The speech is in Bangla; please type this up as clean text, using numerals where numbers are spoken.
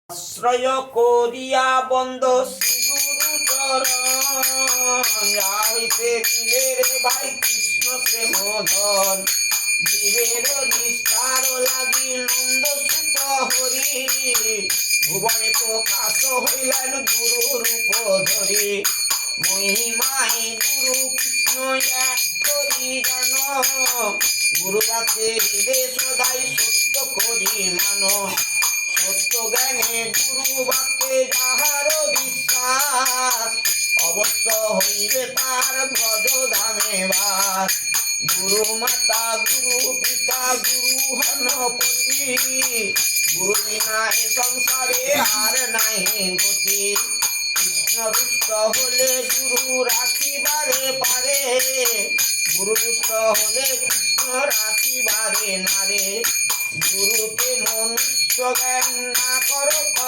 আশ্রয় করিয়া বন্ধ শ্রীগুরু চরণ হইতে মিলে রে ভাই কৃষ্ণ প্রেম ধন জীবের নিস্তার লাগি নন্দ সুত হরি ভুবনে প্রকাশ হইলেন গুরু রূপ ধরি মহিমাই গুরু কৃষ্ণ এক করি জান গুরু বাকে হৃদে সদাই সত্য করি মানো সত্য জ্ঞানে গুরু বাক্যে যাহার বিশ্বাস অবশ্য হইবে তার ব্রজ ধামে বাস গুরু মাতা গুরু পিতা গুরু হনপতি গুরু বিনা এ সংসারে আর নাই গতি কৃষ্ণ রুষ্ট হলে গুরু রাখিবারে পারে গুরু দুষ্ট হলে কৃষ্ণ রাখিবারে নারে গুরুকে মনুষ্য জ্ঞান না করো